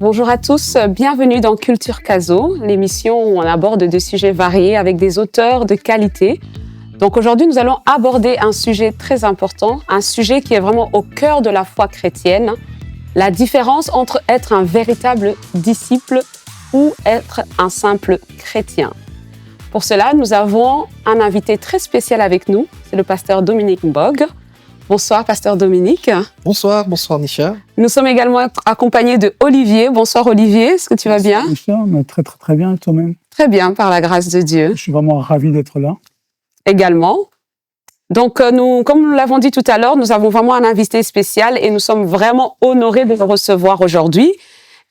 Bonjour à tous, bienvenue dans Culture Caso, l'émission où on aborde des sujets variés avec des auteurs de qualité. Donc aujourd'hui, nous allons aborder un sujet très important, un sujet qui est vraiment au cœur de la foi chrétienne, la différence entre être un véritable disciple ou être un simple chrétien. Pour cela, nous avons un invité très spécial avec nous, c'est le pasteur Dominique Mbog. Bonsoir, pasteur Dominique. Bonsoir Nisha. Nous sommes également accompagnés de Olivier. Bonsoir Olivier, est-ce que tu vas bien? Nisha, très bien, toi-même. Très bien, par la grâce de Dieu. Je suis vraiment ravi d'être là. Également. Donc, comme nous l'avons dit tout à l'heure, nous avons vraiment un invité spécial et nous sommes vraiment honorés de le recevoir aujourd'hui.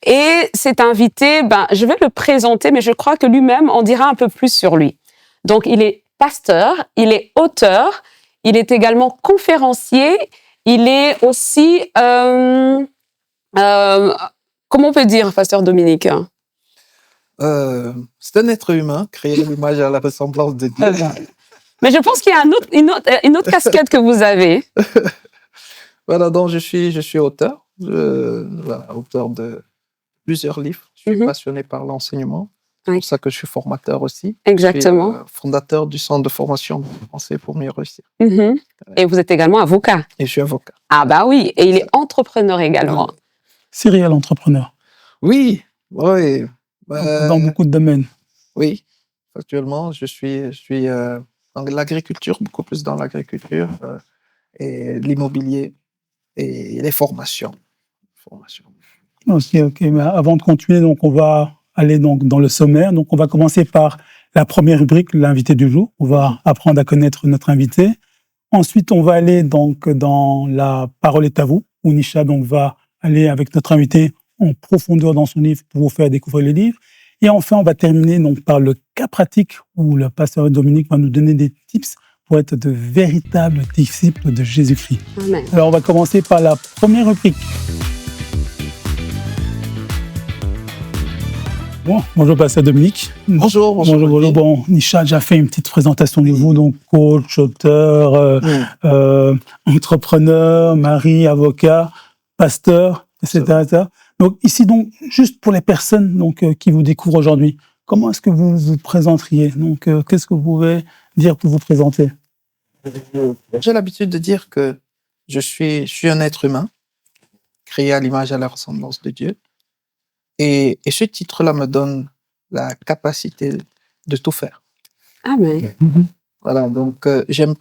Et cet invité, je vais le présenter, mais je crois que lui-même en dira un peu plus sur lui. Donc, il est pasteur, il est auteur, il est également conférencier, il est aussi, comment on peut dire, pasteur Dominique? C'est un être humain, créé à l'image et à la ressemblance de Dieu. Mais je pense qu'il y a une autre casquette que vous avez. Voilà, donc je suis auteur, auteur de plusieurs livres. Je suis passionné par l'enseignement. C'est pour ça que je suis formateur aussi. Exactement. Je suis fondateur du centre de formation français pour mieux réussir. Et vous êtes également avocat. Et je suis avocat. Ah bah oui, et il est entrepreneur également. Serial entrepreneur. Oui. Dans beaucoup de domaines. Oui, actuellement, je suis dans l'agriculture, beaucoup plus dans l'agriculture, et l'immobilier et les formations. Ok. Mais avant de continuer, donc on va aller donc dans le sommaire. Donc on va commencer par la première rubrique, l'invité du jour. On va apprendre à connaître notre invité. Ensuite, on va aller donc dans la parole est à vous, où Nisha donc va aller avec notre invité en profondeur dans son livre pour vous faire découvrir le livre. Et enfin, on va terminer donc par le cas pratique où le pasteur Dominique va nous donner des tips pour être de véritables disciples de Jésus-Christ. Amen. Alors, on va commencer par la première rubrique. Bonjour, pasteur Dominique. Bonjour. Bon, Nisha a déjà fait une petite présentation de vous, donc coach, auteur, entrepreneur, mari, avocat, pasteur, etc. Donc ici, juste pour les personnes qui vous découvrent aujourd'hui, comment est-ce que vous vous présenteriez? Donc, qu'est-ce que vous pouvez dire pour vous présenter? J'ai l'habitude de dire que je suis un être humain, créé à l'image et à la ressemblance de Dieu. Et ce titre-là me donne la capacité de tout faire. Amen. Voilà, donc j'aime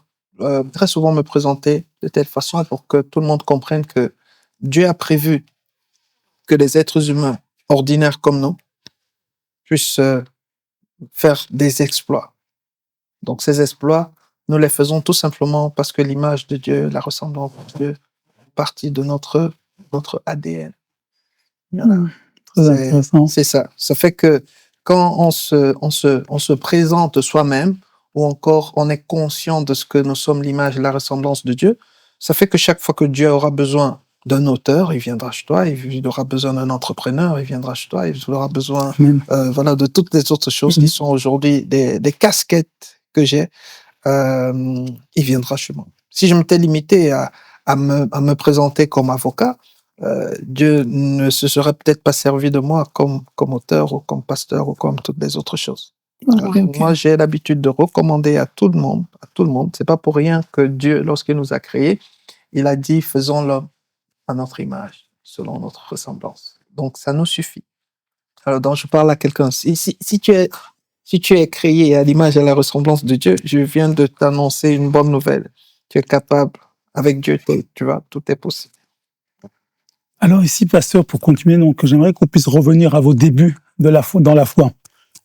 très souvent me présenter de telle façon pour que tout le monde comprenne que Dieu a prévu que les êtres humains ordinaires comme nous puissent faire des exploits. Donc ces exploits, nous les faisons tout simplement parce que l'image de Dieu, la ressemblance de Dieu, fait partie de notre ADN. Voilà. Très intéressant. C'est ça. Ça fait que quand on se présente soi-même, ou encore on est conscient de ce que nous sommes, l'image et la ressemblance de Dieu, ça fait que chaque fois que Dieu aura besoin d'un auteur, il viendra chez toi. Il aura besoin d'un entrepreneur, il viendra chez toi. Il aura besoin de toutes les autres choses qui sont aujourd'hui des casquettes que j'ai. Il viendra chez moi. Si je m'étais limité à me présenter comme avocat, Dieu ne se serait peut-être pas servi de moi comme auteur ou comme pasteur ou comme toutes les autres choses. Okay. Moi, j'ai l'habitude de recommander à tout le monde. C'est pas pour rien que Dieu, lorsqu'il nous a créés, il a dit faisons l'homme à notre image, selon notre ressemblance. Donc, ça nous suffit. Alors, donc, je parle à quelqu'un. Si tu es créé à l'image et à la ressemblance de Dieu, je viens de t'annoncer une bonne nouvelle. Tu es capable. Avec Dieu, tu vois, tout est possible. Alors ici, pasteur, pour continuer, j'aimerais qu'on puisse revenir à vos débuts dans la foi.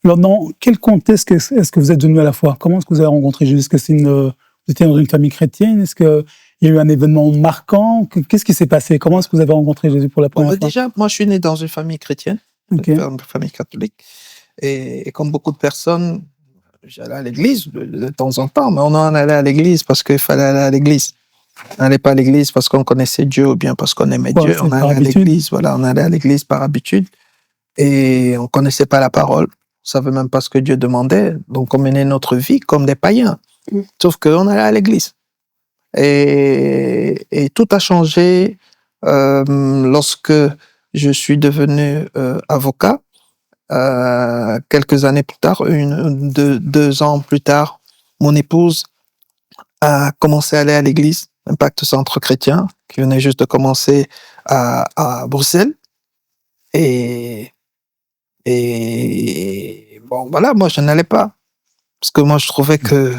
Alors, dans quel contexte est-ce que vous êtes venu à la foi? Comment est-ce que vous avez rencontré Jésus? Est-ce que vous étiez dans une famille chrétienne? Est-ce qu'il y a eu un événement marquant? Qu'est-ce qui s'est passé? Comment est-ce que vous avez rencontré Jésus pour la première fois? Déjà, moi, je suis né dans une famille chrétienne, une famille catholique. Et comme beaucoup de personnes, j'allais à l'église de temps en temps, mais on en allait à l'église parce qu'il fallait aller à l'église. On n'allait pas à l'église parce qu'on connaissait Dieu ou bien parce qu'on aimait Dieu. On allait à l'église, on allait à l'église par habitude. Et on ne connaissait pas la parole. On ne savait même pas ce que Dieu demandait. Donc, on menait notre vie comme des païens. Sauf qu'on allait à l'église. Et tout a changé lorsque je suis devenu avocat. Quelques années plus tard, 2 ans plus tard, mon épouse a commencé à aller à l'église, Impact Centre Chrétien, qui venait juste de commencer à Bruxelles. Et bon, voilà, moi, je n'allais pas. Parce que moi, je trouvais que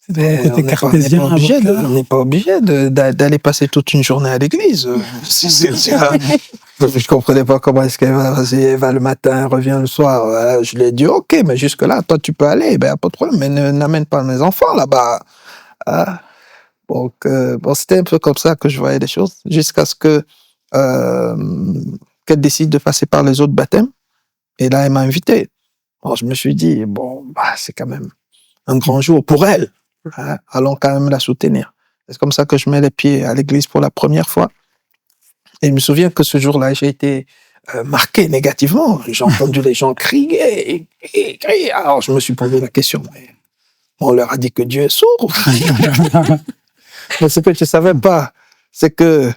Côté cartésien, on n'est pas obligé d'aller passer toute une journée à l'église. Je comprenais pas comment est-ce qu'elle va, elle va le matin, revient le soir. Je lui ai dit, ok, mais jusque-là, toi, tu peux aller, ben, pas de problème, mais n'amène pas mes enfants là-bas. Donc, bon, c'était un peu comme ça que je voyais les choses, jusqu'à ce que qu'elle décide de passer par les autres baptêmes. Et là, elle m'a invité. Bon, je me suis dit, bon, bah, c'est quand même un grand jour pour elle. Allons quand même la soutenir. C'est comme ça que je mets les pieds à l'église pour la première fois. Et je me souviens que ce jour-là, j'ai été marqué négativement. J'ai entendu les gens crier, crier. Alors, je me suis posé la question, mais on leur a dit que Dieu est sourd. Mais ce que je ne savais pas, c'est que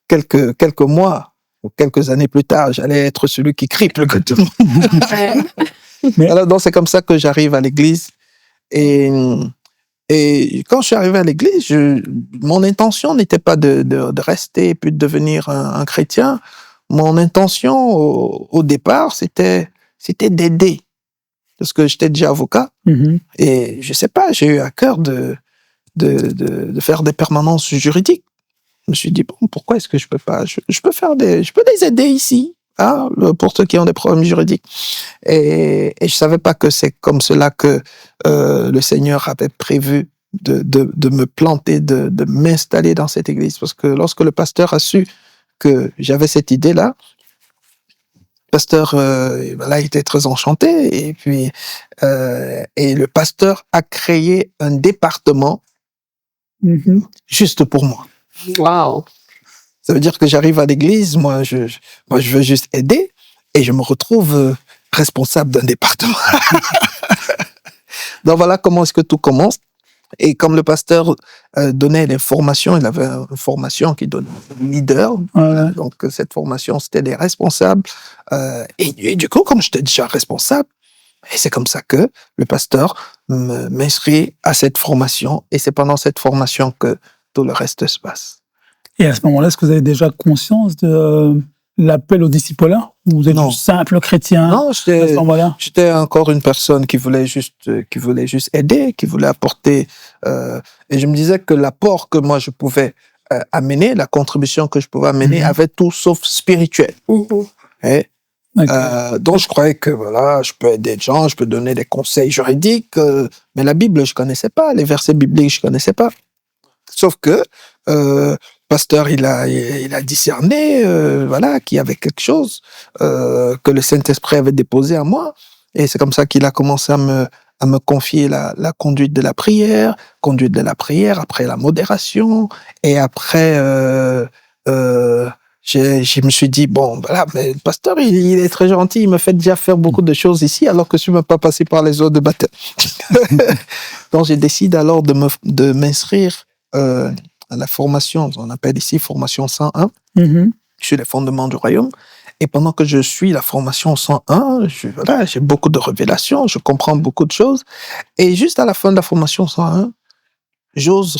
quelques mois ou quelques années plus tard, j'allais être celui qui crie plus que tout le monde. Alors, donc, c'est comme ça que j'arrive à l'église. Et quand je suis arrivé à l'église, mon intention n'était pas de rester et puis de devenir un chrétien. Mon intention au départ, c'était d'aider. Parce que j'étais déjà avocat. Et je sais pas, j'ai eu à cœur de faire des permanences juridiques. Je me suis dit, bon, pourquoi est-ce que je peux pas, je peux les aider ici, pour ceux qui ont des problèmes juridiques. Et je savais pas que c'est comme cela que le Seigneur avait prévu de me planter, de m'installer dans cette église. Parce que lorsque le pasteur a su que j'avais cette idée-là, le pasteur, là, il était très enchanté. Et puis, et le pasteur a créé un département juste pour moi. Wow. Ça veut dire que j'arrive à l'église, moi, je veux juste aider et je me retrouve responsable d'un département. Donc voilà comment est-ce que tout commence. Et comme le pasteur donnait les formations, il avait une formation qui donne leader. Donc cette formation, c'était des responsables. Et du coup, comme j'étais déjà responsable, et c'est comme ça que le pasteur m'inscrit à cette formation. Et c'est pendant cette formation que tout le reste se passe. Et à ce moment-là, est-ce que vous avez déjà conscience de l'appel au discipulat? Ou vous êtes un simple chrétien? Non, j'étais encore une personne qui voulait juste aider, qui voulait apporter. Et je me disais que l'apport que moi je pouvais amener, la contribution que je pouvais amener, avait tout sauf spirituel. Et, donc je croyais que voilà, je peux aider des gens, je peux donner des conseils juridiques, mais la Bible je connaissais pas, les versets bibliques je connaissais pas. Sauf que pasteur, il a discerné, voilà, qu'il y avait quelque chose que le Saint-Esprit avait déposé à moi, et c'est comme ça qu'il a commencé à me confier la conduite de la prière, après la modération, et après, je me suis dit, bon, voilà, mais le pasteur, il est très gentil, il me fait déjà faire beaucoup de choses ici, alors que je ne suis pas passé par les eaux de baptême. Donc, j'ai décidé alors de m'inscrire à la formation, on appelle ici formation 101, sur les fondements du royaume. Et pendant que je suis la formation 101, j'ai beaucoup de révélations, je comprends beaucoup de choses. Et juste à la fin de la formation 101, j'ose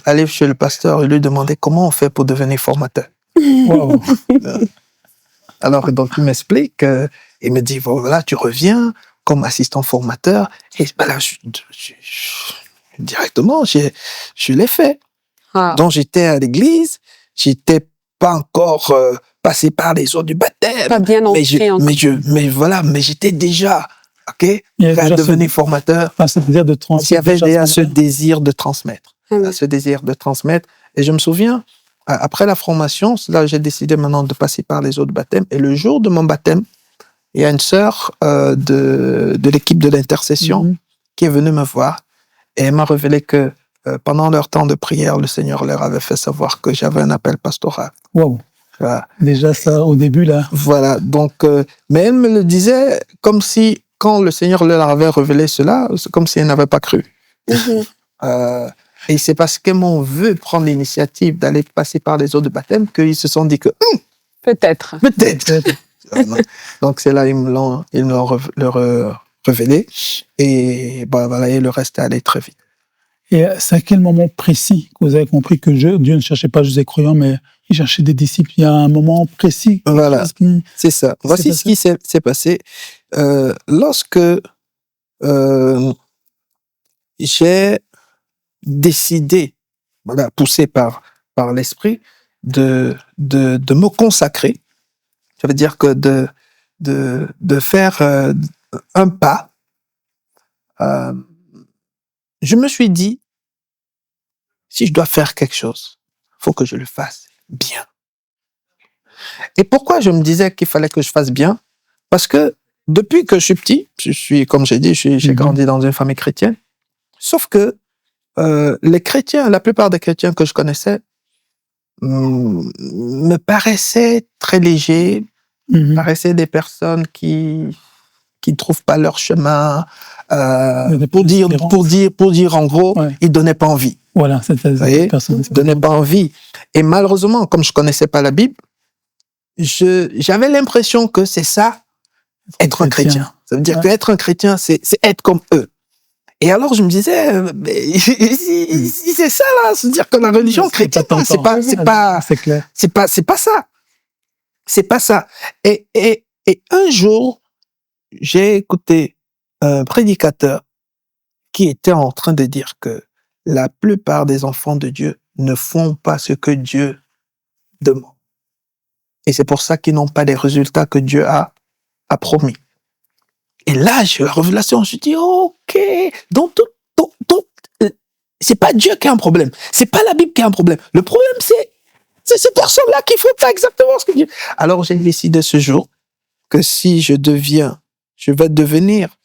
aller chez le pasteur et lui demander comment on fait pour devenir formateur. Wow. Alors, donc, il m'explique, il me dit, voilà, tu reviens comme assistant formateur. Et ben là, directement, je l'ai fait. Donc, j'étais à l'église, j'étais pas encore passé par les eaux du baptême. Pas bien entré encore. Mais j'étais déjà, prêt à devenir formateur. C'est-à-dire de transmettre. Il y avait déjà ce désir de transmettre. Et je me souviens, après la formation, là, j'ai décidé maintenant de passer par les eaux de baptême. Et le jour de mon baptême, il y a une sœur de l'équipe de l'intercession qui est venue me voir et elle m'a révélé que pendant leur temps de prière, le Seigneur leur avait fait savoir que j'avais un appel pastoral. Wow. Voilà. Déjà ça, au début, là. Voilà. Donc, mais elle me le disait comme si, quand le Seigneur leur avait révélé cela, c'est comme si elle n'avait pas cru. Et c'est parce qu'ils m'ont vu prendre l'initiative d'aller passer par les eaux de baptême qu'ils se sont dit que Peut-être. Peut-être. Non. Donc c'est là ils me l'ont révélé et voilà, et le reste est allé très vite. Et c'est à quel moment précis que vous avez compris que Dieu ne cherchait pas juste des croyants, mais il cherchait des disciples? Il y a un moment précis. Voilà, c'est ça. Voici ce qui s'est passé. Lorsque j'ai décidé, voilà, poussé par l'esprit, de me consacrer, ça veut dire que de faire un pas, je me suis dit, si je dois faire quelque chose, il faut que je le fasse bien. Et pourquoi je me disais qu'il fallait que je fasse bien? Parce que depuis que je suis petit, comme j'ai dit, j'ai grandi dans une famille chrétienne, sauf que les chrétiens, la plupart des chrétiens que je connaissais, me paraissaient très légers, paraissaient des personnes qui trouvent pas leur chemin, pour dire en gros, ils donnaient pas envie. Voilà, cette personne. Ils donnaient pas envie. Et malheureusement, comme je connaissais pas la Bible, j'avais l'impression que c'est ça, être un chrétien. Ça veut dire qu'être un chrétien, c'est être comme eux. Et alors, je me disais, si c'est ça, là, se dire que la religion chrétienne, c'est pas ça. C'est pas ça. Et un jour, j'ai écouté un prédicateur qui était en train de dire que la plupart des enfants de Dieu ne font pas ce que Dieu demande. Et c'est pour ça qu'ils n'ont pas les résultats que Dieu a promis. Et là, j'ai eu la révélation, je dis, ok, donc c'est pas Dieu qui a un problème, c'est pas la Bible qui a un problème. Le problème, c'est ces personnes-là qui font pas exactement ce que Dieu. Alors, j'ai décidé ce jour que si je vais devenir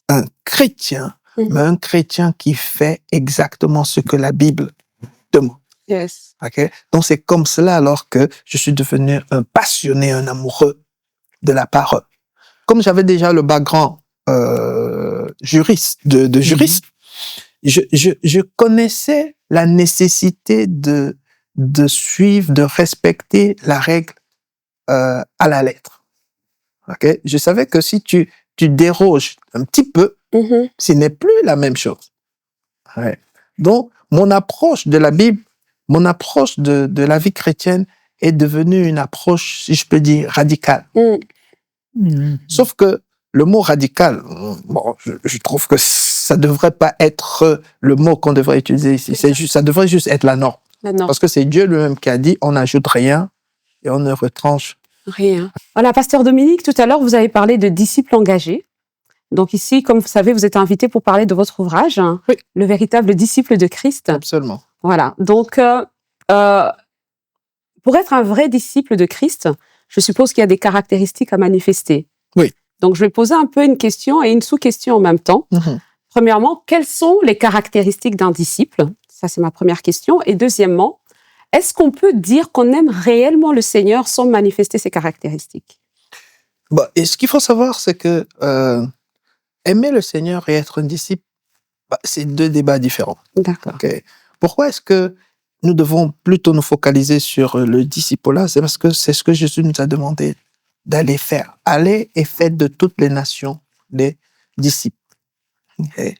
un chrétien, mais un chrétien qui fait exactement ce que la Bible demande. Yes. Okay? Donc, c'est comme cela alors que je suis devenu un passionné, un amoureux de la parole. Comme j'avais déjà le background juriste, de juriste, je connaissais la nécessité de suivre, de respecter la règle à la lettre. Okay? Je savais que si tu déroges un petit peu, ce n'est plus la même chose. Ouais. Donc, mon approche de la Bible, mon approche de la vie chrétienne est devenue une approche, si je peux dire, radicale. Sauf que le mot radical, bon, je trouve que ça devrait pas être le mot qu'on devrait utiliser ici. Ça devrait juste être la norme. Parce que c'est Dieu lui-même qui a dit, on n'ajoute rien et on ne retranche rien. Voilà, Pasteur Dominique, tout à l'heure, vous avez parlé de disciples engagés. Donc ici, comme vous savez, vous êtes invité pour parler de votre ouvrage, oui. Le véritable disciple de Christ. Absolument. Voilà. Donc, pour être un vrai disciple de Christ, je suppose qu'il y a des caractéristiques à manifester. Oui. Donc, je vais poser un peu une question et une sous-question en même temps. Premièrement, quelles sont les caractéristiques d'un disciple? Ça, c'est ma première question. Et deuxièmement, est-ce qu'on peut dire qu'on aime réellement le Seigneur sans manifester ces caractéristiques? Bah, et ce qu'il faut savoir, c'est que aimer le Seigneur et être un disciple, c'est deux débats différents. D'accord. Okay. Pourquoi est-ce que nous devons plutôt nous focaliser sur le disciple-là? C'est parce que c'est ce que Jésus nous a demandé d'aller faire. Allez et faites de toutes les nations des disciples. Okay.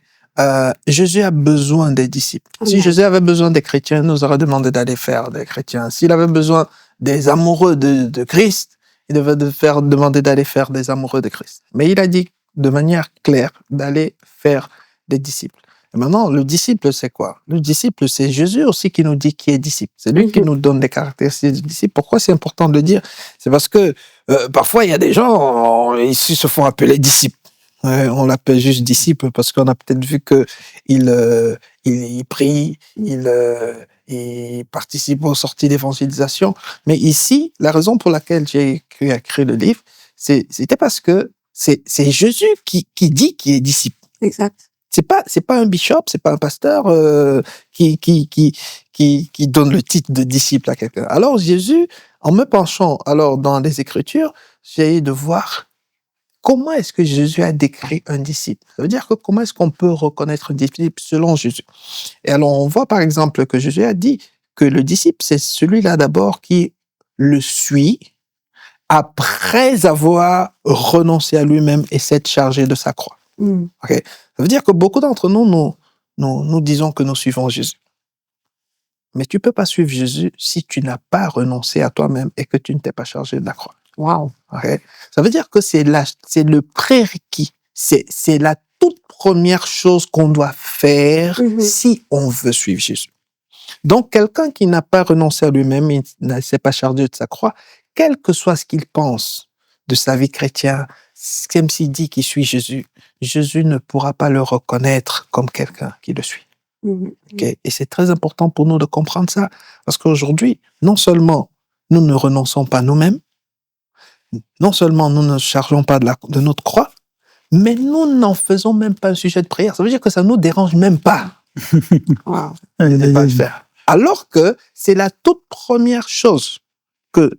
Jésus a besoin des disciples. Si Jésus avait besoin des chrétiens, il nous aurait demandé d'aller faire des chrétiens. S'il avait besoin des amoureux de Christ, il devait demander d'aller faire des amoureux de Christ. Mais il a dit de manière claire d'aller faire des disciples. Et maintenant, le disciple, c'est quoi? Le disciple, c'est Jésus aussi qui nous dit qui est disciple. C'est lui qui nous donne les caractéristiques du disciple. Pourquoi c'est important de le dire? C'est parce que parfois, il y a des gens, ils se font appeler disciples. Ouais, on l'appelle juste disciple parce qu'on a peut-être vu que il prie, il participe aux sorties d'évangélisation. Mais ici, la raison pour laquelle j'ai écrit le livre, c'était parce que c'est Jésus qui dit qu'il est disciple. Exact. C'est pas un bishop, c'est pas un pasteur qui donne le titre de disciple à quelqu'un. Alors Jésus, en me penchant alors dans les Écritures, j'ai essayé de voir comment est-ce que Jésus a décrit un disciple. Ça veut dire que comment est-ce qu'on peut reconnaître un disciple selon Jésus. Et alors on voit par exemple que Jésus a dit que le disciple c'est celui-là d'abord qui le suit après avoir renoncé à lui-même et s'être chargé de sa croix. Mm. Ok. Ça veut dire que beaucoup d'entre nous disons que nous suivons Jésus. Mais tu peux pas suivre Jésus si tu n'as pas renoncé à toi-même et que tu ne t'es pas chargé de la croix. Wow. Ok. Ça veut dire que c'est le prérequis. C'est la toute première chose qu'on doit faire si on veut suivre Jésus. Donc, quelqu'un qui n'a pas renoncé à lui-même, il ne s'est pas chargé de sa croix, quel que soit ce qu'il pense de sa vie chrétienne, même s'il dit qu'il suit Jésus, Jésus ne pourra pas le reconnaître comme quelqu'un qui le suit. Okay? Et c'est très important pour nous de comprendre ça, parce qu'aujourd'hui, non seulement nous ne renonçons pas nous-mêmes, non seulement nous ne chargeons pas de notre croix, mais nous n'en faisons même pas un sujet de prière. Ça veut dire que ça ne nous dérange même pas. Wow. De pas le faire. Alors que c'est la toute première chose que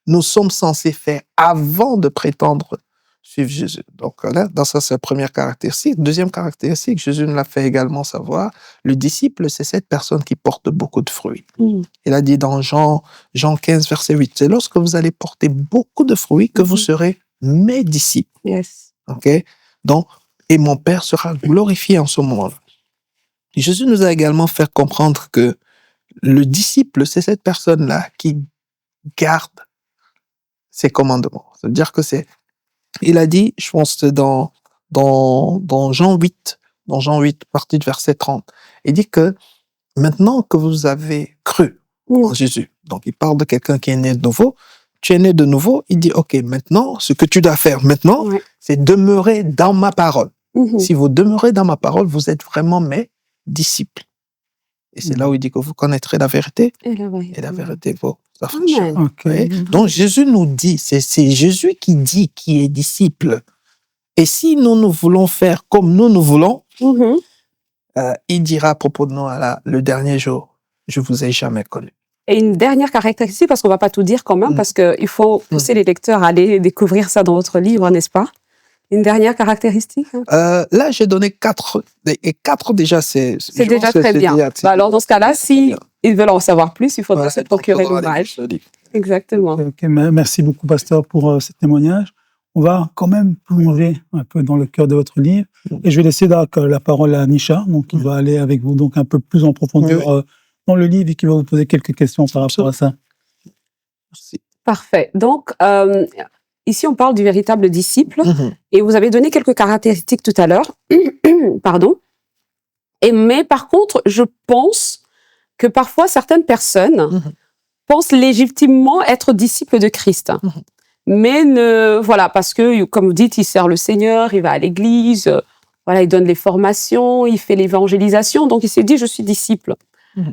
nous sommes censés faire avant de prétendre suivre Jésus. Donc là, dans ça, c'est la première caractéristique. Deuxième caractéristique, Jésus nous l'a fait également savoir, le disciple, c'est cette personne qui porte beaucoup de fruits. Il a dit dans Jean 15, verset 8, c'est lorsque vous allez porter beaucoup de fruits que vous serez mes disciples. Yes. Ok? Donc, et mon Père sera glorifié en ce moment-là. Jésus nous a également fait comprendre que le disciple, c'est cette personne-là qui garde ses commandements. C'est-à-dire que il a dit, je pense que dans Jean 8, partie de verset 30, il dit que maintenant que vous avez cru en Jésus, donc il parle de quelqu'un qui est né de nouveau, tu es né de nouveau, il dit, OK, maintenant, ce que tu dois faire maintenant, c'est demeurer dans ma parole. Si vous demeurez dans ma parole, vous êtes vraiment mes disciples. Et c'est là où il dit que vous connaîtrez la vérité et la vérité vous affranchira. Okay. Donc Jésus nous dit, c'est Jésus qui dit qui est disciple. Et si nous voulons faire comme nous voulons, il dira à propos de nous le dernier jour, je vous ai jamais connu. Et une dernière caractéristique, parce qu'on va pas tout dire quand même, parce qu'il faut pousser les lecteurs à aller découvrir ça dans votre livre, n'est-ce pas? Une dernière caractéristique? Là, j'ai donné 4. Et 4 déjà, c'est déjà très bien. Alors, dans ce cas-là, si ils veulent en savoir plus, il faudra se procurer l'ouvrage. Exactement. Okay, merci beaucoup, pasteur, pour ce témoignage. On va quand même plonger un peu dans le cœur de votre livre. Et je vais laisser la parole à Nisha, donc qui va aller avec vous donc un peu plus en profondeur dans le livre et qui va vous poser quelques questions par rapport à ça. Merci. Parfait. Donc, ici, on parle du véritable disciple. Et vous avez donné quelques caractéristiques tout à l'heure. Pardon. Mais par contre, je pense que parfois, certaines personnes pensent légitimement être disciples de Christ. Mais voilà, parce que, comme vous dites, il sert le Seigneur, il va à l'église, voilà, il donne les formations, il fait l'évangélisation. Donc, il s'est dit, je suis disciple.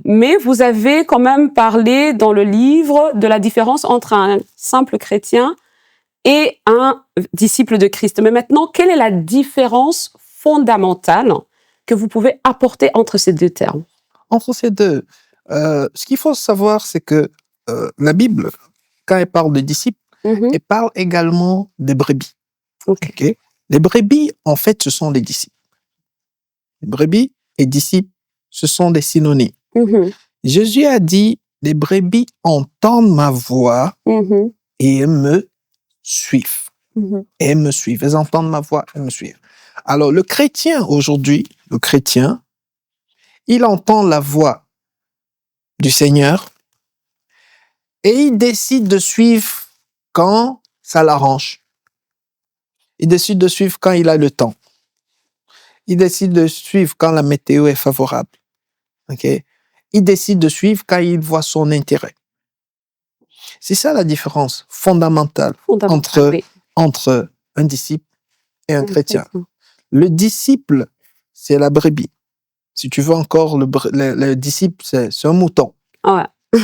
Mais vous avez quand même parlé dans le livre de la différence entre un simple chrétien et un disciple de Christ. Mais maintenant, quelle est la différence fondamentale que vous pouvez apporter entre ces deux termes? Entre ces deux, ce qu'il faut savoir, c'est que la Bible, quand elle parle de disciples, elle parle également des brebis. Okay? Les brebis, en fait, ce sont des disciples. Les brebis et disciples, ce sont des synonymes. Jésus a dit, les brebis entendent ma voix et me suivent. Et me suivent. Elles entendent ma voix et me suivent. Alors, le chrétien, aujourd'hui, il entend la voix du Seigneur et il décide de suivre quand ça l'arrange. Il décide de suivre quand il a le temps. Il décide de suivre quand la météo est favorable. Okay? Il décide de suivre quand il voit son intérêt. C'est ça la différence fondamentale entre un disciple et un chrétien. Le disciple, c'est la brebis. Si tu veux encore, le disciple, c'est un mouton.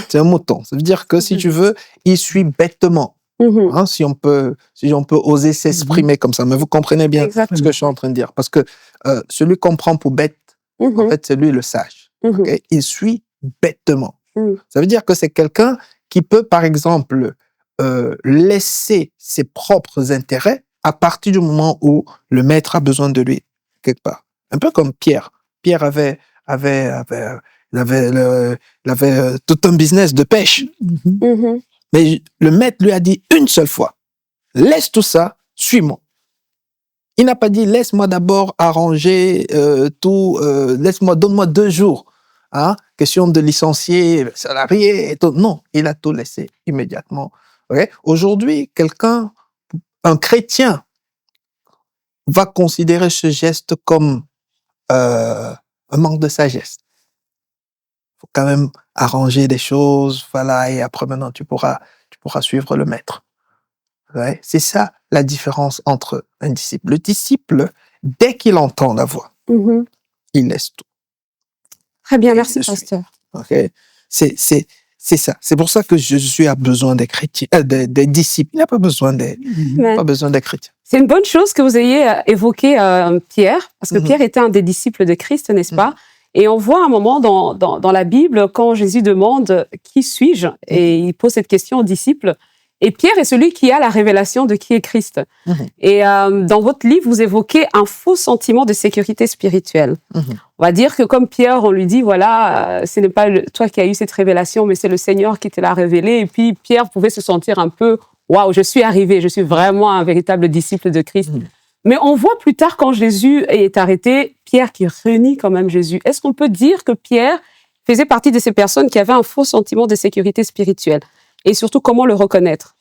C'est un mouton. Ça veut dire que si tu veux, il suit bêtement. Si on peut oser s'exprimer comme ça. Mais vous comprenez bien ce que je suis en train de dire. Parce que celui qu'on prend pour bête, en fait, c'est lui le sage. Okay? Il suit bêtement. Ça veut dire que c'est quelqu'un qui peut, par exemple, laisser ses propres intérêts à partir du moment où le maître a besoin de lui, quelque part. Un peu comme Pierre. Pierre avait tout un business de pêche. Mais le maître lui a dit une seule fois, laisse tout ça, suis-moi. Il n'a pas dit, laisse-moi d'abord arranger tout, donne-moi 2 jours. Hein? Question de licencier le salarié et tout. Non, il a tout laissé immédiatement. Okay? Aujourd'hui, un chrétien, va considérer ce geste comme un manque de sagesse. Il faut quand même arranger des choses, voilà, et après maintenant tu pourras suivre le maître. Ouais, c'est ça la différence entre un disciple. Le disciple, dès qu'il entend la voix, il laisse tout. Très bien, merci pasteur. Okay? C'est ça. C'est pour ça que Jésus a besoin des chrétiens, des disciples. Il n'a pas besoin des chrétiens. C'est une bonne chose que vous ayez évoqué Pierre, parce que Pierre était un des disciples de Christ, n'est-ce pas? Et on voit un moment dans la Bible, quand Jésus demande « Qui suis-je ?» et il pose cette question aux disciples. Et Pierre est celui qui a la révélation de qui est Christ. Et dans votre livre, vous évoquez un faux sentiment de sécurité spirituelle. On va dire que comme Pierre, on lui dit, voilà, ce n'est pas toi qui as eu cette révélation, mais c'est le Seigneur qui te l'a révélé. Et puis Pierre pouvait se sentir un peu, waouh, je suis arrivé, je suis vraiment un véritable disciple de Christ. Mais on voit plus tard, quand Jésus est arrêté, Pierre qui renie quand même Jésus. Est-ce qu'on peut dire que Pierre faisait partie de ces personnes qui avaient un faux sentiment de sécurité spirituelle? Et surtout, comment le reconnaître?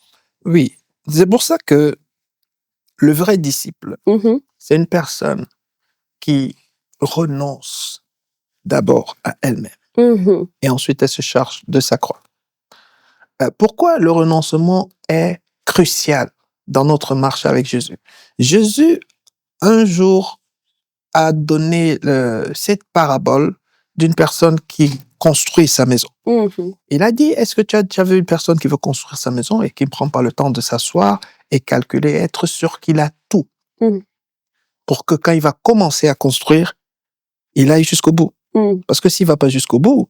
Oui, c'est pour ça que le vrai disciple, c'est une personne qui renonce d'abord à elle-même et ensuite elle se charge de sa croix. Pourquoi le renoncement est crucial dans notre marche avec Jésus? Jésus, un jour, a donné cette parabole d'une personne qui construit sa maison. Il a dit, est-ce que tu as déjà vu une personne qui veut construire sa maison et qui ne prend pas le temps de s'asseoir et calculer, être sûr qu'il a tout pour que quand il va commencer à construire, il aille jusqu'au bout. Parce que s'il ne va pas jusqu'au bout,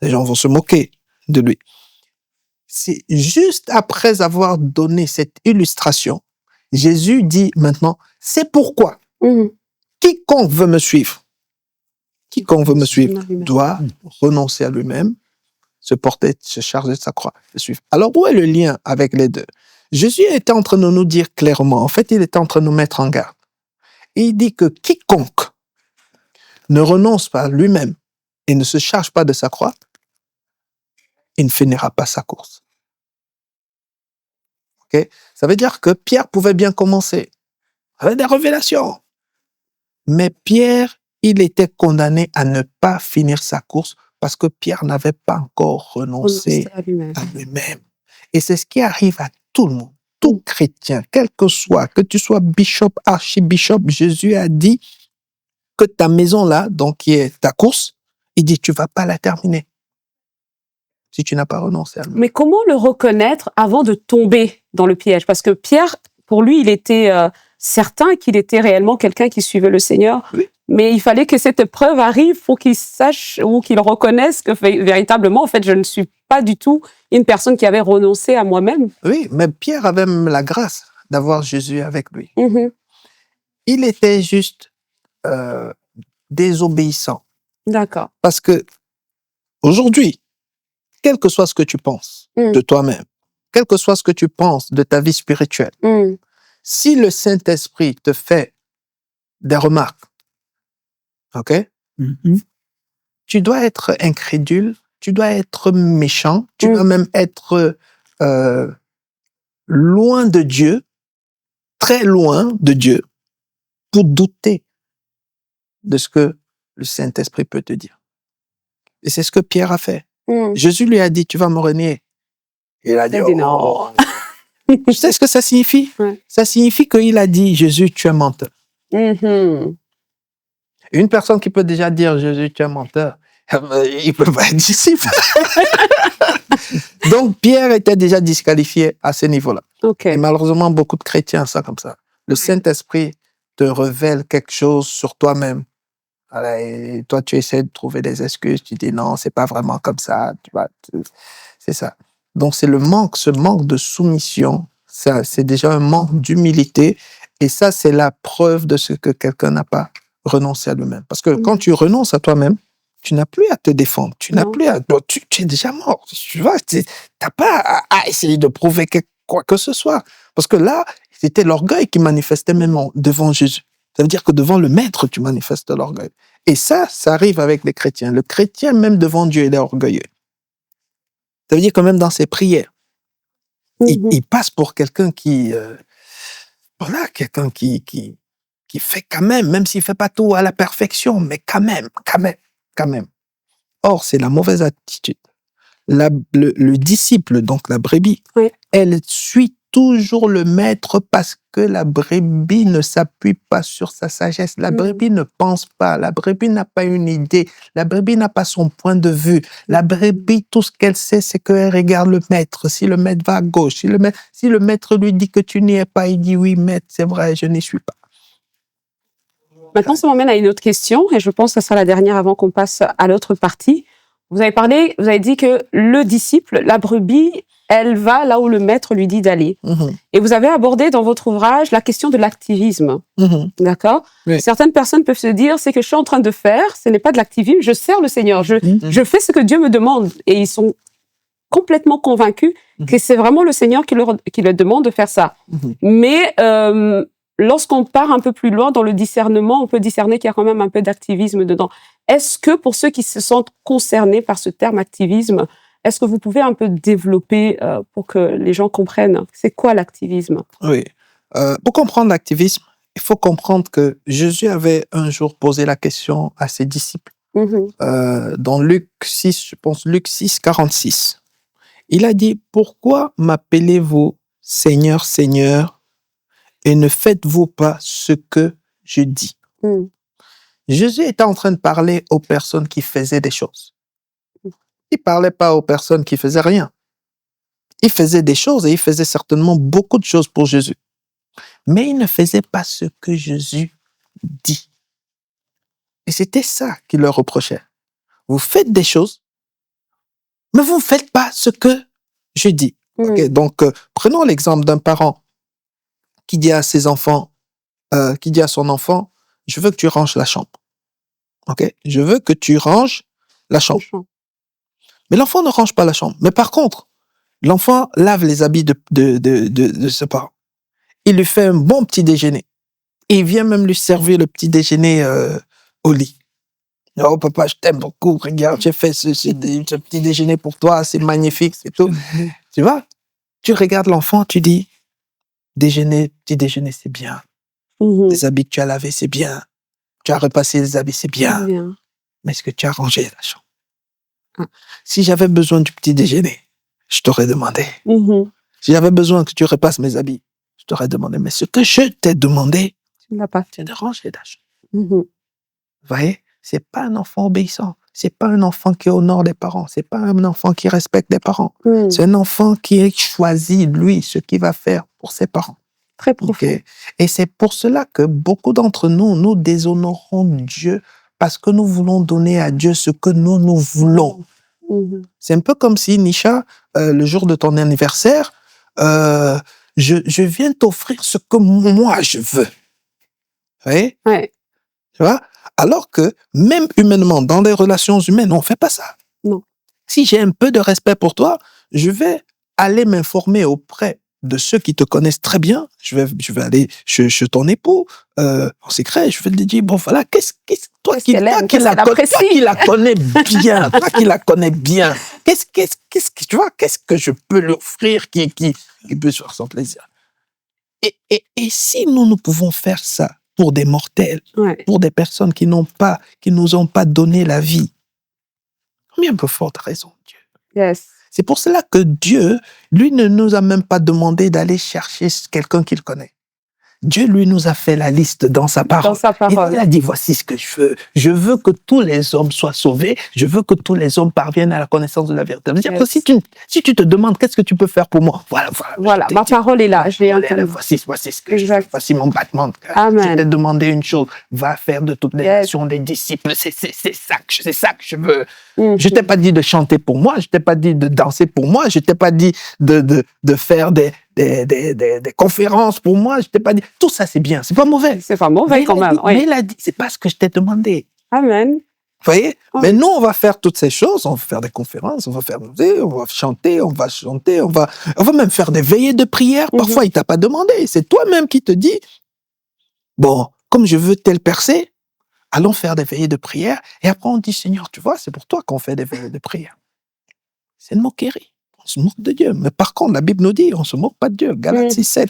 les gens vont se moquer de lui. C'est juste après avoir donné cette illustration, Jésus dit maintenant, c'est pourquoi quiconque veut me suivre doit renoncer à lui-même, se charger de sa croix, le suivre. Alors, où est le lien avec les deux? Jésus était en train de nous dire clairement, en fait, il était en train de nous mettre en garde. Et il dit que quiconque ne renonce pas à lui-même et ne se charge pas de sa croix, il ne finira pas sa course. Okay? Ça veut dire que Pierre pouvait bien commencer avec des révélations. Mais Pierre, il était condamné à ne pas finir sa course parce que Pierre n'avait pas encore renoncé à lui-même. Et c'est ce qui arrive à tout le monde, tout chrétien, quel que soit, que tu sois bishop, archibishop, Jésus a dit que ta maison là, donc qui est ta course, il dit tu vas pas la terminer si tu n'as pas renoncé à lui. Mais comment le reconnaître avant de tomber dans le piège? Parce que Pierre, pour lui, il était certain qu'il était réellement quelqu'un qui suivait le Seigneur. Oui. Mais il fallait que cette épreuve arrive pour qu'il sache ou qu'il reconnaisse que véritablement, en fait, je ne suis pas du tout une personne qui avait renoncé à moi-même. Oui, mais Pierre avait même la grâce d'avoir Jésus avec lui. Il était juste désobéissant. D'accord. Parce que aujourd'hui, quel que soit ce que tu penses de toi-même, quel que soit ce que tu penses de ta vie spirituelle, si le Saint-Esprit te fait des remarques, ok, tu dois être incrédule, tu dois être méchant, tu dois même être loin de Dieu, très loin de Dieu, pour douter de ce que le Saint-Esprit peut te dire. Et c'est ce que Pierre a fait. Jésus lui a dit, tu vas me renier. Il a dit, non. Tu sais ce que ça signifie? Ça signifie qu'il a dit, Jésus, tu es menteur. Une personne qui peut déjà dire, Jésus, tu es menteur, il peut pas être disciple. Donc, Pierre était déjà disqualifié à ce niveau-là. Et malheureusement, beaucoup de chrétiens sont comme ça. Le Saint-Esprit te révèle quelque chose sur toi-même. Et toi, tu essaies de trouver des excuses. Tu dis non, c'est pas vraiment comme ça. C'est ça. Donc, c'est ce manque de soumission. C'est déjà un manque d'humilité. Et ça, c'est la preuve de ce que quelqu'un n'a pas renoncé à lui-même. Parce que quand tu renonces à toi-même, tu n'as plus à te défendre. Tu n'as plus à. Tu es déjà mort. Tu vois, tu n'as pas à essayer de prouver quoi que ce soit. Parce que là, c'était l'orgueil qui manifestait même devant Jésus. Ça veut dire que devant le maître, tu manifestes l'orgueil. Et ça arrive avec les chrétiens. Le chrétien, même devant Dieu, il est orgueilleux. Ça veut dire que même dans ses prières, il passe pour quelqu'un qui... voilà, quelqu'un qui fait quand même s'il fait pas tout à la perfection, mais quand même. Or, c'est la mauvaise attitude. Le disciple, donc la brebis, Oui. elle suit toujours le maître parce que la brebis ne s'appuie pas sur sa sagesse. La brebis ne pense pas. La brebis n'a pas une idée. La brebis n'a pas son point de vue. La brebis, tout ce qu'elle sait, c'est qu'elle regarde le maître. Si le maître va à gauche, si le maître lui dit que tu n'y es pas, il dit oui, maître, c'est vrai, je n'y suis pas. Maintenant, ça m'emmène à une autre question, et je pense que ce sera la dernière avant qu'on passe à l'autre partie. Vous avez dit que le disciple, la brebis, elle va là où le maître lui dit d'aller. Et vous avez abordé dans votre ouvrage la question de l'activisme. D'accord? Oui. Certaines personnes peuvent se dire, c'est que je suis en train de faire, ce n'est pas de l'activisme, je sers le Seigneur, je fais ce que Dieu me demande. Et ils sont complètement convaincus que c'est vraiment le Seigneur qui leur demande de faire ça. Mais lorsqu'on part un peu plus loin dans le discernement, on peut discerner qu'il y a quand même un peu d'activisme dedans. Est-ce que pour ceux qui se sentent concernés par ce terme activisme, est-ce que vous pouvez un peu développer pour que les gens comprennent c'est quoi l'activisme? Oui. Pour comprendre l'activisme, il faut comprendre que Jésus avait un jour posé la question à ses disciples. Dans Luc 6, je pense Luc 6, 46. Il a dit, pourquoi m'appelez-vous Seigneur, Seigneur, et ne faites-vous pas ce que je dis? Jésus était en train de parler aux personnes qui faisaient des choses. Il ne parlait pas aux personnes qui faisaient rien. Il faisait des choses et il faisait certainement beaucoup de choses pour Jésus. Mais il ne faisait pas ce que Jésus dit. Et c'était ça qu'il leur reprochait. Vous faites des choses, mais vous ne faites pas ce que je dis. Okay? Donc, prenons l'exemple d'un parent qui dit à ses enfants, qui dit à son enfant, je veux que tu ranges la chambre. Ok? Je veux que tu ranges la chambre. Mais l'enfant ne range pas la chambre. Mais par contre, l'enfant lave les habits de ce parent. Il lui fait un bon petit déjeuner. Et il vient même lui servir le petit déjeuner au lit. Oh papa, je t'aime beaucoup. Regarde, j'ai fait ce petit déjeuner pour toi. C'est magnifique, c'est tout. Tu vois? Tu regardes l'enfant, tu dis, petit déjeuner, c'est bien. Les habits que tu as lavés, c'est bien. Tu as repassé les habits, c'est bien. Mais est-ce que tu as rangé la chambre? Si j'avais besoin du petit déjeuner, je t'aurais demandé. Si j'avais besoin que tu repasses mes habits, je t'aurais demandé. Mais ce que je t'ai demandé, tu ne l'as pas fait. C'est de ranger la chambre. Vous voyez? C'est pas un enfant obéissant. C'est pas un enfant qui honore les parents. C'est pas un enfant qui respecte les parents. C'est un enfant qui a choisi, lui, ce qu'il va faire pour ses parents. Très profond. Okay? Et c'est pour cela que beaucoup d'entre nous, nous déshonorons Dieu parce que nous voulons donner à Dieu ce que nous voulons. C'est un peu comme si, Nisha, le jour de ton anniversaire, je viens t'offrir ce que moi je veux. Vous voyez? Ouais. Tu vois? Alors que, même humainement, dans les relations humaines, on ne fait pas ça. Non. Si j'ai un peu de respect pour toi, je vais aller m'informer auprès de ceux qui te connaissent très bien. Je vais aller chez ton époux, en secret, je vais te dire, bon voilà, toi qui la connais bien, toi qui la connais bien, tu vois, qu'est-ce que je peux lui offrir qui peut se faire son plaisir? Et si nous pouvons faire ça pour des mortels, pour des personnes qui nous ont pas donné la vie, combien peu forte raison, Dieu. Yes. C'est pour cela que Dieu, lui, ne nous a même pas demandé d'aller chercher quelqu'un qu'il connaît. Dieu, lui, nous a fait la liste dans sa parole. Dans sa parole. Il a dit, voici ce que je veux. Je veux que tous les hommes soient sauvés. Je veux que tous les hommes parviennent à la connaissance de la vérité. C'est-à-dire que si tu te demandes qu'est-ce que tu peux faire pour moi, voilà, ma parole est là. Voici ce que je veux. Voici mon battement de cœur. Amen. Je t'ai demandé une chose. Va faire de toutes les nations des disciples. C'est ça que je veux. Je t'ai pas dit de chanter pour moi. Je t'ai pas dit de danser pour moi. Je t'ai pas dit de faire des conférences pour moi. Je t'ai pas dit. Tout ça, c'est bien. C'est pas mauvais. C'est pas mauvais quand même. Mais il a dit, c'est pas ce que je t'ai demandé. Amen. voyez? Ouais. Mais nous, on va faire toutes ces choses, on va faire des conférences, on va chanter, on va même faire des veillées de prière. Parfois, il t'a pas demandé. C'est toi-même qui te dis, bon, comme je veux tel percée, allons faire des veillées de prière. Et après, on dit, Seigneur, tu vois, c'est pour toi qu'on fait des veillées de prière. C'est une moquerie. On se moque de Dieu. Mais par contre, la Bible nous dit, on se moque pas de Dieu. Galates 6:7.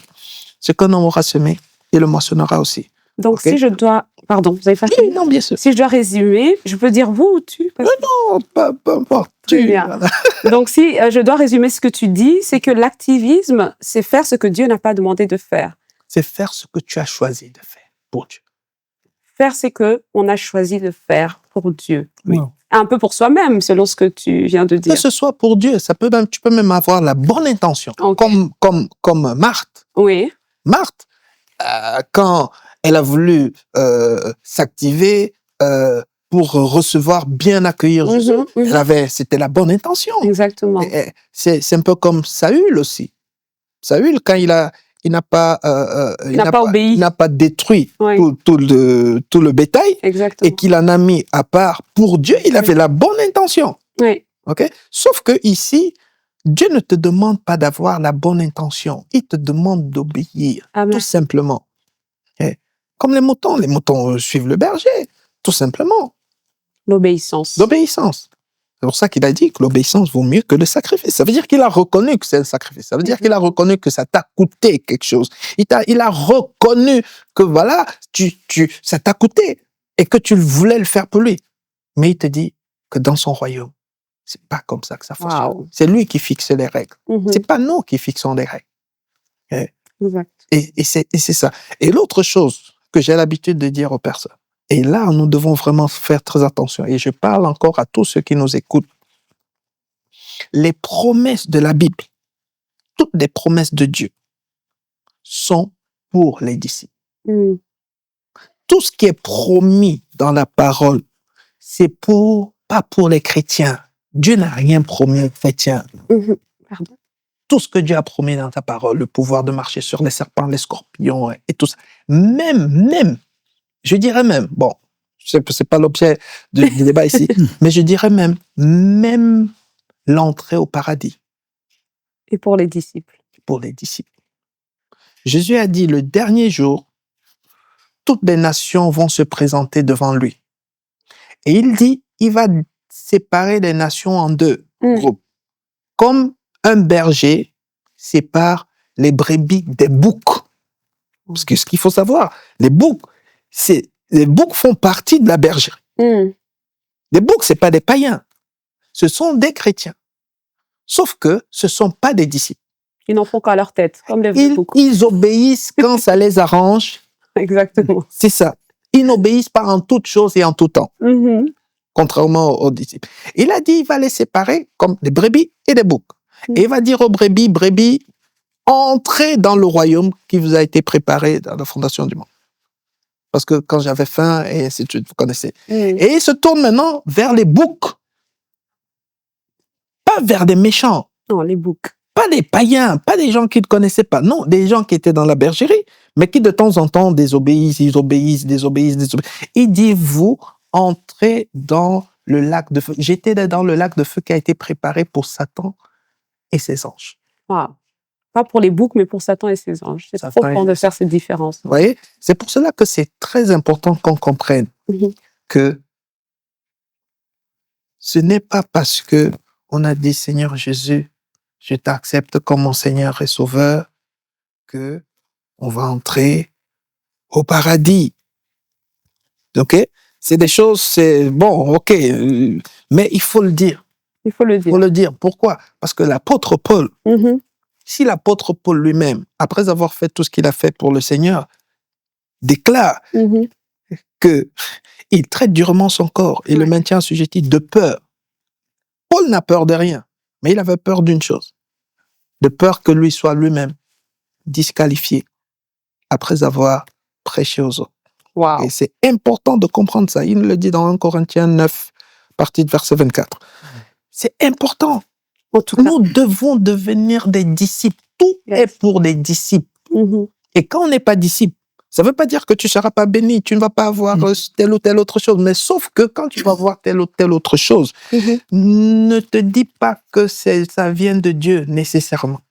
Ce qu'on aura semé, il le moissonnera aussi. Donc, Okay. si je dois... Pardon, vous avez fait... Oui, non, bien sûr. Si je dois résumer, je peux dire vous ou tu? Non, peu importe. Très bien. Voilà. Donc, si je dois résumer ce que tu dis, c'est que l'activisme, c'est faire ce que Dieu n'a pas demandé de faire. C'est faire ce que tu as choisi de faire pour Dieu. Faire ce qu'on a choisi de faire pour Dieu. Oui. Wow. Un peu pour soi-même, selon ce que tu viens de dire. Que ce soit pour Dieu, tu peux même avoir la bonne intention. Okay. Comme Marthe. Oui. Marthe, quand elle a voulu s'activer pour recevoir, bien accueillir Jésus, c'était la bonne intention. Exactement. C'est un peu comme Saül aussi. Saül, quand il n'a pas obéi. Il n'a pas détruit oui. tout le bétail. Exactement. Et qu'il en a mis à part pour Dieu, il avait la bonne intention. Oui. Okay? Sauf que ici, Dieu ne te demande pas d'avoir la bonne intention. Il te demande d'obéir, tout simplement. Et comme les moutons suivent le berger, tout simplement. L'obéissance. L'obéissance. C'est pour ça qu'il a dit que l'obéissance vaut mieux que le sacrifice. Ça veut dire qu'il a reconnu que c'est le sacrifice. Ça veut dire qu'il a reconnu que ça t'a coûté quelque chose. Il a reconnu que voilà, ça t'a coûté et que tu voulais le faire pour lui. Mais il te dit que dans son royaume, c'est pas comme ça que ça fonctionne. Wow. C'est lui qui fixe les règles. C'est pas nous qui fixons les règles. Et c'est ça. Et l'autre chose que j'ai l'habitude de dire aux personnes, et là, nous devons vraiment faire très attention. Et je parle encore à tous ceux qui nous écoutent. Les promesses de la Bible, toutes les promesses de Dieu, sont pour les disciples. Tout ce qui est promis dans la parole, c'est pas pour les chrétiens. Dieu n'a rien promis aux chrétiens. Pardon. Tout ce que Dieu a promis dans ta parole, le pouvoir de marcher sur les serpents, les scorpions et tout ça. Même, je dirais même, bon, c'est pas l'objet du débat ici, mais je dirais même l'entrée au paradis. Et pour les disciples. Pour les disciples. Jésus a dit, le dernier jour, toutes les nations vont se présenter devant lui. Et il dit, il va séparer les nations en deux groupes. Comme un berger sépare les brebis des boucs. Parce que ce qu'il faut savoir, les boucs font partie de la bergerie. Les boucs, c'est pas des païens. Ce sont des chrétiens. Sauf que ce sont pas des disciples. Ils n'en font qu'à leur tête, comme les boucs. Ils obéissent quand ça les arrange. Exactement. C'est ça. Ils n'obéissent pas en toutes choses et en tout temps. Contrairement aux disciples. Il a dit, il va les séparer comme des brebis et des boucs. Et il va dire aux brebis, entrez dans le royaume qui vous a été préparé dans la fondation du monde. Parce que quand j'avais faim, et ainsi de suite, vous connaissez. Et il se tourne maintenant vers les boucs. Pas vers des méchants. Non, les boucs. Pas des païens, pas des gens qui ne connaissaient pas. Non, des gens qui étaient dans la bergerie, mais qui de temps en temps désobéissent. Il dit, vous, entrez dans le lac de feu. J'étais dans le lac de feu qui a été préparé pour Satan et ses anges. Wow. Pas pour les boucs, mais pour Satan et ses anges. C'est profond de faire cette différence. Vous voyez, c'est pour cela que c'est très important qu'on comprenne que ce n'est pas parce que on a dit Seigneur Jésus, je t'accepte comme mon Seigneur et Sauveur, que on va entrer au paradis. Ok? C'est des choses, c'est bon, ok, mais il faut le dire. Il faut le dire. Il faut le dire. Pourquoi? Parce que l'apôtre Paul, si l'apôtre Paul lui-même, après avoir fait tout ce qu'il a fait pour le Seigneur, déclare que il traite durement son corps et le maintient assujetti de peur. Paul n'a peur de rien, mais il avait peur d'une chose, de peur que lui soit lui-même disqualifié après avoir prêché aux autres. Wow. Et c'est important de comprendre ça. Il nous le dit dans 1 Corinthiens 9, partie de verset 24. C'est important. En tout cas. Nous devons devenir des disciples. Tout est pour des disciples. Et quand on n'est pas disciple, Ça ne veut pas dire que tu ne seras pas béni, tu ne vas pas avoir telle ou telle autre chose, mais sauf que quand tu vas avoir telle ou telle autre chose, ne te dis pas que ça vient de Dieu nécessairement.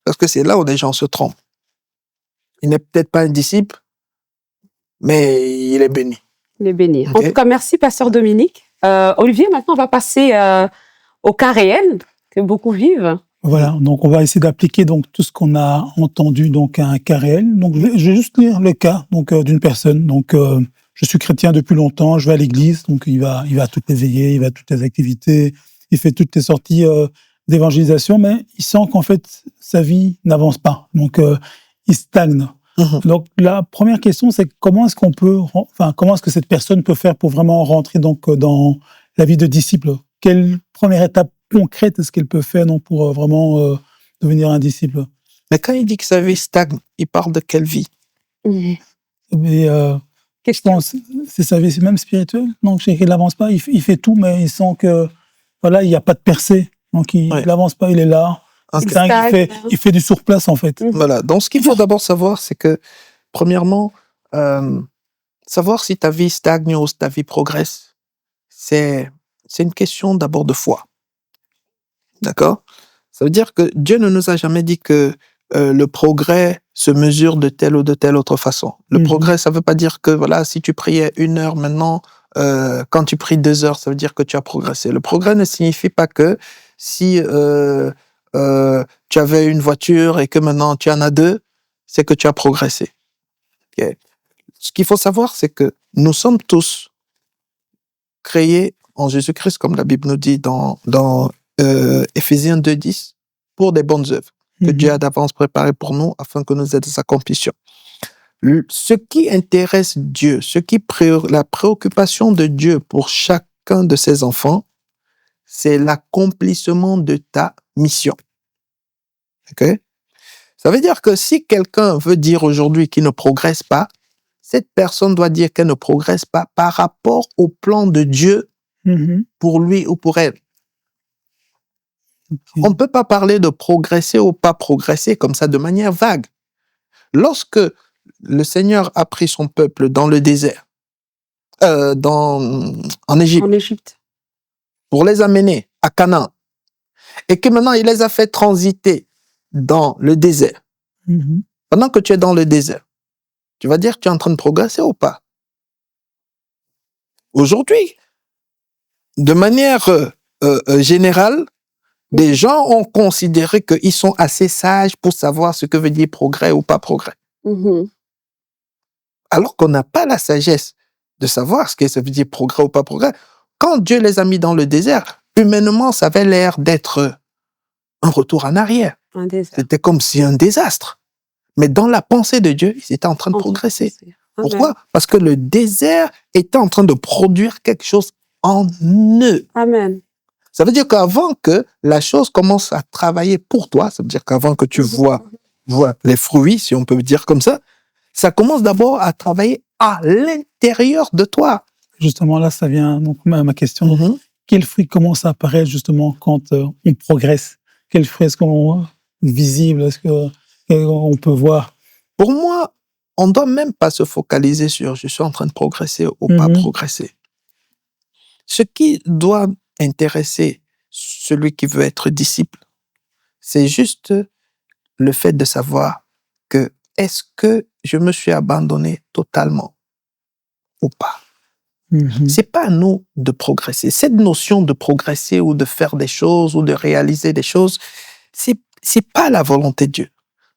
Parce que c'est là où les gens se trompent. Il n'est peut-être pas un disciple, mais il est béni. Il est béni. Okay. En tout cas, merci, Pasteur Dominique. Olivier, maintenant, on va passer au cas réel que beaucoup vivent. Voilà, donc on va essayer d'appliquer donc tout ce qu'on a entendu donc à un cas réel. Donc je vais juste lire le cas donc d'une personne. Donc je suis chrétien depuis longtemps, je vais à l'église, donc il va à toutes les veillées, il va à toutes les activités, il fait toutes les sorties d'évangélisation, mais il sent qu'en fait sa vie n'avance pas. Donc il stagne. Donc la première question, c'est comment est-ce que cette personne peut faire pour vraiment rentrer donc dans la vie de disciple? Quelle première étape concrète est-ce qu'elle peut faire pour vraiment devenir un disciple? Mais quand il dit que sa vie stagne, il parle de quelle vie? Mais je pense c'est sa vie, c'est même spirituelle. Donc il n'avance pas, il fait tout, mais il sent que voilà, il n'y a pas de percée. Donc il n'avance pas, il est là. Il fait du surplace en fait. Voilà. Donc ce qu'il faut d'abord savoir, c'est que premièrement, savoir si ta vie stagne ou si ta vie progresse, c'est une question d'abord de foi. D'accord? Ça veut dire que Dieu ne nous a jamais dit que le progrès se mesure de telle ou de telle autre façon. Le progrès, ça ne veut pas dire que voilà, si tu priais 1 heure maintenant, quand tu pries 2 heures, ça veut dire que tu as progressé. Le progrès ne signifie pas que si tu avais une voiture et que maintenant tu en as 2, c'est que tu as progressé. Okay? Ce qu'il faut savoir, c'est que nous sommes tous créés en Jésus-Christ, comme la Bible nous dit dans Éphésiens 2:10, pour des bonnes œuvres que Dieu a d'avance préparées pour nous afin que nous les accomplissions. Ce qui intéresse Dieu, la préoccupation de Dieu pour chacun de ses enfants, c'est l'accomplissement de ta mission. Okay? Ça veut dire que si quelqu'un veut dire aujourd'hui qu'il ne progresse pas, cette personne doit dire qu'elle ne progresse pas par rapport au plan de Dieu pour lui ou pour elle. On ne peut pas parler de progresser ou pas progresser comme ça de manière vague. Lorsque le Seigneur a pris son peuple dans le désert, en Égypte, pour les amener à Canaan, et que maintenant il les a fait transiter dans le désert, pendant que tu es dans le désert, tu vas dire que tu es en train de progresser ou pas? Aujourd'hui, de manière générale, des gens ont considéré qu'ils sont assez sages pour savoir ce que veut dire progrès ou pas progrès. Alors qu'on n'a pas la sagesse de savoir ce que ça veut dire progrès ou pas progrès. Quand Dieu les a mis dans le désert, humainement, ça avait l'air d'être un retour en arrière. C'était comme si un désastre. Mais dans la pensée de Dieu, ils étaient en train de progresser. Pourquoi? Parce que le désert était en train de produire quelque chose en eux. Amen. Ça veut dire qu'avant que la chose commence à travailler pour toi, ça veut dire qu'avant que tu vois les fruits, si on peut dire comme ça commence d'abord à travailler à l'intérieur de toi. Justement, là, ça vient donc ma question. Quels fruits commencent à apparaître justement quand on progresse? Quels fruits est-ce qu'on visible? Est-ce qu'on peut voir? Pour moi, on ne doit même pas se focaliser sur je suis en train de progresser ou pas progresser. Ce qui doit intéresser celui qui veut être disciple, c'est juste le fait de savoir que est-ce que je me suis abandonné totalement ou pas. C'est pas à nous de progresser. Cette notion de progresser ou de faire des choses ou de réaliser des choses, c'est pas la volonté de Dieu.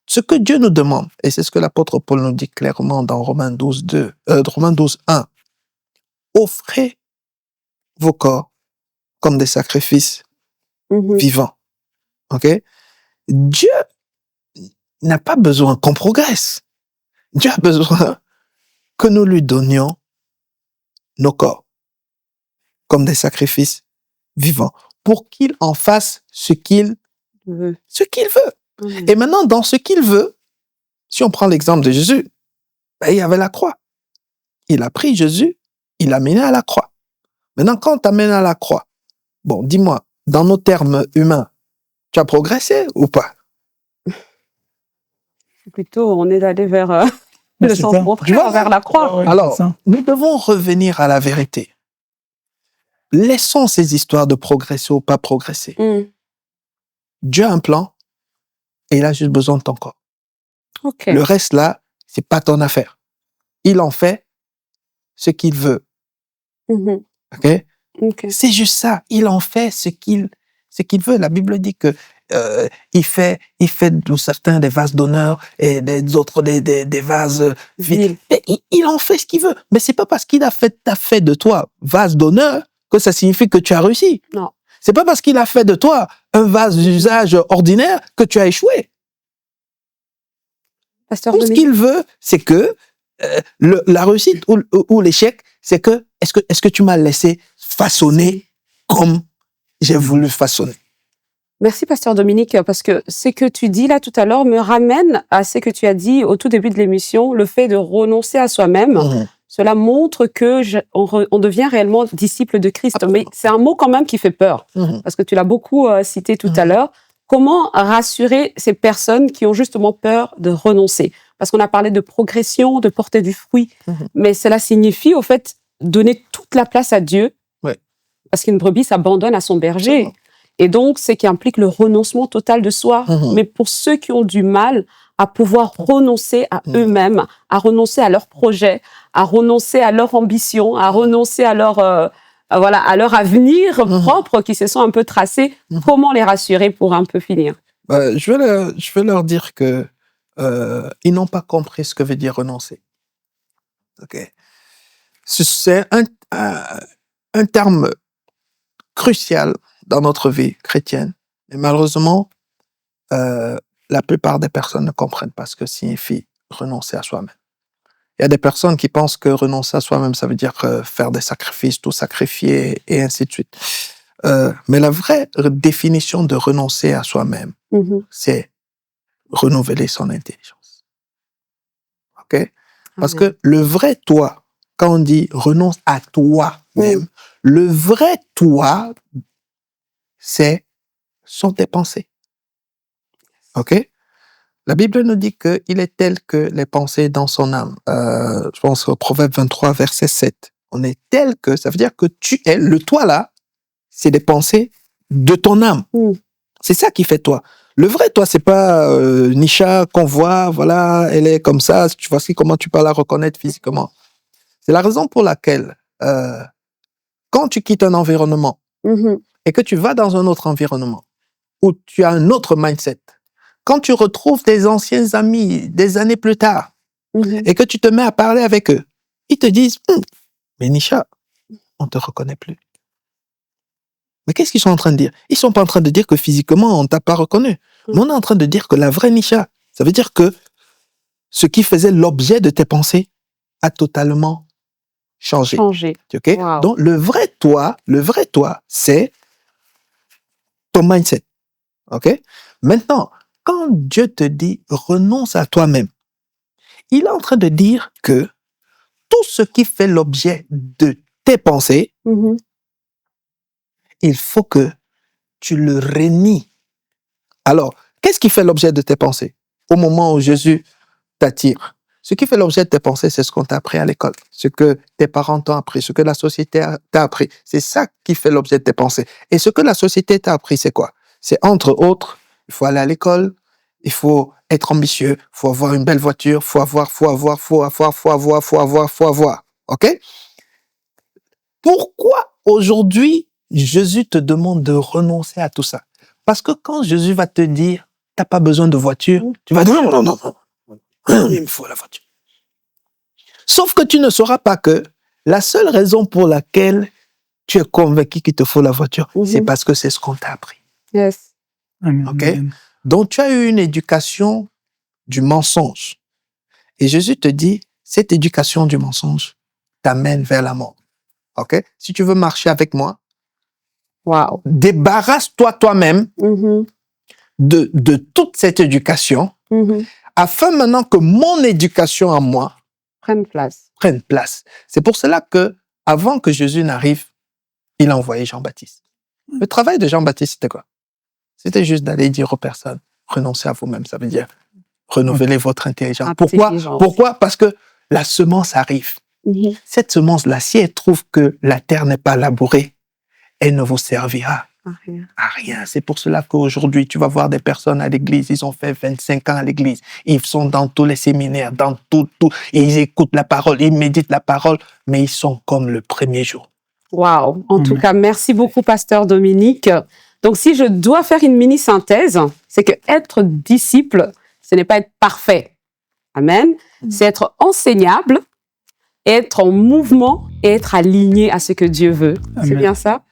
Ce que Dieu nous demande, et c'est ce que l'apôtre Paul nous dit clairement dans Romains 12:1, offrez vos corps comme des sacrifices vivants. Okay? Dieu n'a pas besoin qu'on progresse. Dieu a besoin que nous lui donnions nos corps comme des sacrifices vivants pour qu'il en fasse ce qu'il veut. Et maintenant, dans ce qu'il veut, si on prend l'exemple de Jésus, il y avait la croix. Il a pris Jésus, il l'a mené à la croix. Maintenant, quand on t'amène à la croix, bon, dis-moi, dans nos termes humains, tu as progressé ou pas? Plutôt, on est allé vers Le c'est sens ça. contraire Tu vois, vers la croix. Ouais, Alors, c'est ça. nous devons revenir à la vérité. Laissons ces histoires de progresser ou pas progresser. Dieu a un plan et il a juste besoin de ton corps. OK. Le reste là, c'est pas ton affaire. Il en fait ce qu'il veut. Mhm. Ok? OK. C'est juste ça. Il en fait ce qu'il veut. La Bible dit que il fait de certains des vases d'honneur et des autres des vases Vile. mais il en fait ce qu'il veut. Mais c'est pas parce qu'il a fait de toi vase d'honneur que ça signifie que tu as réussi. Non. C'est pas parce qu'il a fait de toi un vase d'usage ordinaire que tu as échoué. Pasteur Tout ce Dominique. qu'il veut, c'est que la réussite ou l'échec, c'est que est-ce que tu m'as laissé façonner comme j'ai voulu façonner. Merci, Pasteur Dominique, parce que ce que tu dis là tout à l'heure me ramène à ce que tu as dit au tout début de l'émission, le fait de renoncer à soi-même. Mhm. Cela montre que on devient réellement disciple de Christ. Mais c'est un mot quand même qui fait peur, Mhm. parce que tu l'as beaucoup cité tout à Mhm. l'heure. Comment rassurer ces personnes qui ont justement peur de renoncer? Parce qu'on a parlé de progression, de porter du fruit, Mhm. mais cela signifie au fait donner toute la place à Dieu, Ouais. parce qu'une brebis s'abandonne à son berger. Absolument. Et donc, c'est qui implique le renoncement total de soi. Mhm. Mais pour ceux qui ont du mal à pouvoir renoncer à Mhm. eux-mêmes, à renoncer à leurs projets, à renoncer à leur ambition, à renoncer à leur à leur avenir Mhm. propre qui se sont un peu tracés, Mhm. comment les rassurer pour un peu finir? Je vais leur dire que ils n'ont pas compris ce que veut dire renoncer. Ok. C'est un terme crucial dans notre vie chrétienne. Et malheureusement, la plupart des personnes ne comprennent pas ce que signifie renoncer à soi-même. Il y a des personnes qui pensent que renoncer à soi-même, ça veut dire faire des sacrifices, tout sacrifier, et ainsi de suite. Mais la vraie définition de renoncer à soi-même, Mhm. c'est renouveler son intelligence. OK? Parce Amen. que le vrai toi, quand on dit renonce à toi-même, le vrai toi, sont tes pensées. OK? La Bible nous dit qu'il est tel que les pensées dans son âme. Je pense au Proverbe 23, verset 7. On est tel que, ça veut dire que tu es, le toi là, c'est des pensées de ton âme. Mm. C'est ça qui fait toi. Le vrai toi, c'est pas Nisha qu'on voit, voilà, elle est comme ça, tu vois comment tu peux la reconnaître physiquement. C'est la raison pour laquelle, quand tu quittes un environnement Mhm. et que tu vas dans un autre environnement, où tu as un autre mindset, quand tu retrouves tes anciens amis des années plus tard, Mhm. et que tu te mets à parler avec eux, ils te disent mais Nisha, on te reconnaît plus. Mais qu'est-ce qu'ils sont en train de dire? Ils sont pas en train de dire que physiquement, on t'a pas reconnu. Mais on est en train de dire que la vraie Nisha, ça veut dire que ce qui faisait l'objet de tes pensées a totalement changé. Changer. OK? Wow. Donc, le vrai toi, c'est ton mindset. OK? Maintenant, quand Dieu te dit renonce à toi-même, il est en train de dire que tout ce qui fait l'objet de tes pensées, Mhm. il faut que tu le renies. Alors, qu'est-ce qui fait l'objet de tes pensées? Au moment où Jésus t'attire, ce qui fait l'objet de tes pensées, c'est ce qu'on t'a appris à l'école, ce que tes parents t'ont appris, ce que la société t'a appris. C'est ça qui fait l'objet de tes pensées. Et ce que la société t'a appris, c'est quoi? C'est entre autres, il faut aller à l'école, il faut être ambitieux, il faut avoir une belle voiture, faut avoir. OK? Pourquoi aujourd'hui Jésus te demande de renoncer à tout ça? Parce que quand Jésus va te dire, t'as pas besoin de voiture, tu vas dire non, il me faut la voiture. Sauf que tu ne sauras pas que la seule raison pour laquelle tu es convaincu qu'il te faut la voiture, c'est parce que c'est ce qu'on t'a appris. Yes. Amen. OK? Donc tu as eu une éducation du mensonge. Et Jésus te dit, cette éducation du mensonge t'amène vers la mort. OK? Si tu veux marcher avec moi, Wow. débarrasse-toi toi-même Mhm. de toute cette éducation, Mhm. afin maintenant que mon éducation à moi Prenne place. prenne place. C'est pour cela que, avant que Jésus n'arrive, il a envoyé Jean-Baptiste. Le travail de Jean-Baptiste, c'était quoi? C'était juste d'aller dire aux personnes, renoncez à vous-même. Ça veut dire, renouvelez votre intelligence. Intelligence. Pourquoi? Parce que la semence arrive. Cette semence-là, si elle trouve que la terre n'est pas labourée, elle ne vous servira à rien. C'est pour cela qu'aujourd'hui, tu vas voir des personnes à l'église, ils ont fait 25 ans à l'église, ils sont dans tous les séminaires, dans tout, et ils écoutent la parole, ils méditent la parole, mais ils sont comme le premier jour. Wow. En tout cas, merci beaucoup, Pasteur Dominique. Donc, si je dois faire une mini-synthèse, c'est que être disciple, ce n'est pas être parfait. Amen. C'est être enseignable, être en mouvement et être aligné à ce que Dieu veut. Amen. C'est bien ça?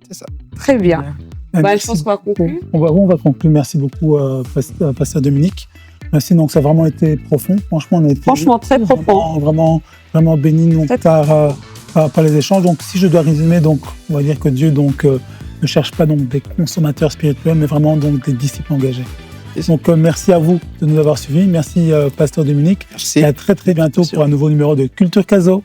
C'est ça. Très bien. Merci. Je pense qu'on va conclure. On va conclure. Merci beaucoup, Pasteur Dominique. Merci. Donc, ça a vraiment été profond. Franchement, on a été Très profond. vraiment béni donc, par les échanges. Donc, si je dois résumer, donc, on va dire que Dieu ne cherche pas donc, des consommateurs spirituels, mais vraiment donc, des disciples engagés. Donc, merci à vous de nous avoir suivis. Merci, Pasteur Dominique. Merci. Et à très, très bientôt pour un nouveau numéro de Culture Caso.